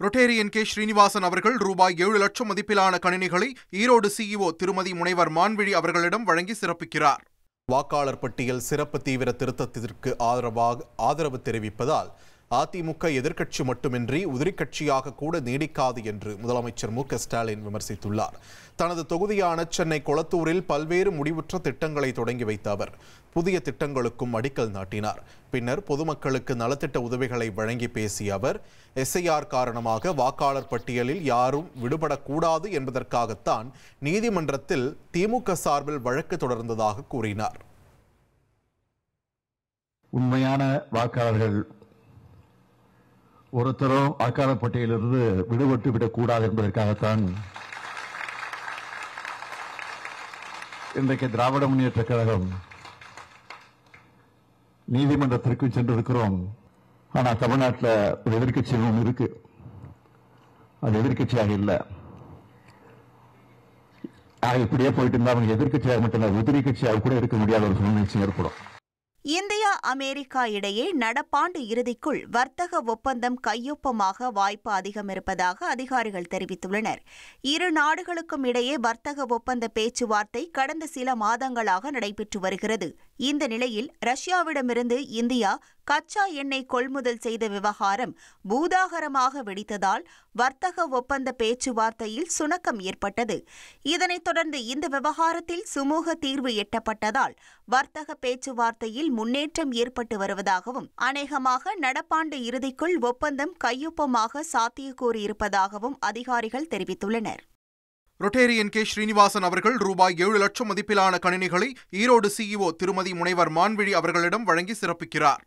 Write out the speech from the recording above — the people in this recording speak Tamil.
ரொட்டேரியன் கே ஸ்ரீனிவாசன் அவர்கள் ரூபாய் 7 லட்சம் மதிப்பிலான கணினிகளை ஈரோடு சிஇஓ திருமதி முனைவர் மான்விழி அவர்களிடம் வழங்கி சிறப்பிக்கிறார். வாக்காளர் பட்டியல் சிறப்பு தீவிர திருத்தத்திற்கு ஆதரவு தெரிவிப்பதால் அதிமுக எதிர்க்கட்சி மட்டுமின்றி உதிரிக்கட்சியாக கூட நீடிக்காது என்று முதலமைச்சர் மு.க.ஸ்டாலின் விமர்சித்துள்ளார். தனது தொகுதியான சென்னை கொளத்தூரில் பல்வேறு முடிவுற்ற திட்டங்களை தொடங்கி வைத்த அவர் புதிய திட்டங்களுக்கும் அடிக்கல் நாட்டினார். பின்னர் பொதுமக்களுக்கு நலத்திட்ட உதவிகளை வழங்கி பேசிய அவர் எஸ்ஐஆர் காரணமாக வாக்காளர் பட்டியலில் யாரும் விடுபடக்கூடாது என்பதற்காகத்தான் நீதிமன்றத்தில் திமுக சார்பில் வழக்கு தொடர்ந்ததாக கூறினார். உண்மையான வாக்காளர்கள் ஒருத்தரும் வாக்காளர் பட்டியலிருந்து விடுபட்டு விடக்கூடாது என்பதற்காகத்தான் இன்றைக்கு திராவிட முன்னேற்ற கழகம் நீதிமன்றத்திற்கு சென்றிருக்கிறோம். ஆனா தமிழ்நாட்டில் ஒரு எதிர்கட்சி ஒன்று இருக்கு, அது எதிர்கட்சியாக இல்லை. இப்படியே போயிட்டு இருந்தா அவங்க எதிர்கட்சியாக மட்டும் இல்லை, உதிரி கட்சியாக கூட இருக்க முடியாத ஒரு சூழ்நிலை ஏற்படும். இந்தியா அமெரிக்கா இடையே நடப்பாண்டு இறுதிக்குள் வர்த்தக ஒப்பந்தம் கையொப்பமாக வாய்ப்பு அதிகம் இருப்பதாக அதிகாரிகள் தெரிவித்துள்ளனர். இரு நாடுகளுக்கும் இடையே வர்த்தக ஒப்பந்த பேச்சுவார்த்தை கடந்த சில மாதங்களாக நடைபெற்று வருகிறது. இந்த நிலையில் ரஷ்யாவிடமிருந்து இந்தியா கச்சா எண்ணெய் கொள்முதல் செய்த விவகாரம் பூதாகரமாக வெடித்ததால் வர்த்தக ஒப்பந்த பேச்சுவார்த்தையில் சுணக்கம் ஏற்பட்டது. இதனைத் தொடர்ந்து இந்த விவகாரத்தில் சுமூக தீர்வு எட்டப்பட்டதால் வர்த்தக பேச்சுவார்த்தையில் முன்னேற்றம் ஏற்பட்டு வருவதாகவும் அநேகமாக நடப்பாண்டு இறுதிக்குள் ஒப்பந்தம் கையொப்பமாக சாத்தியக்கூறு இருப்பதாகவும் அதிகாரிகள் தெரிவித்துள்ளனர். ரொட்டேரியன் கே ஸ்ரீனிவாசன் அவர்கள் ரூபாய் 7 லட்சம் மதிப்பிலான கணினிகளை ஈரோடு சிஇஓ திருமதி முனைவர் மான்விழி அவர்களிடம் வழங்கி சிறப்பிக்கிறார்.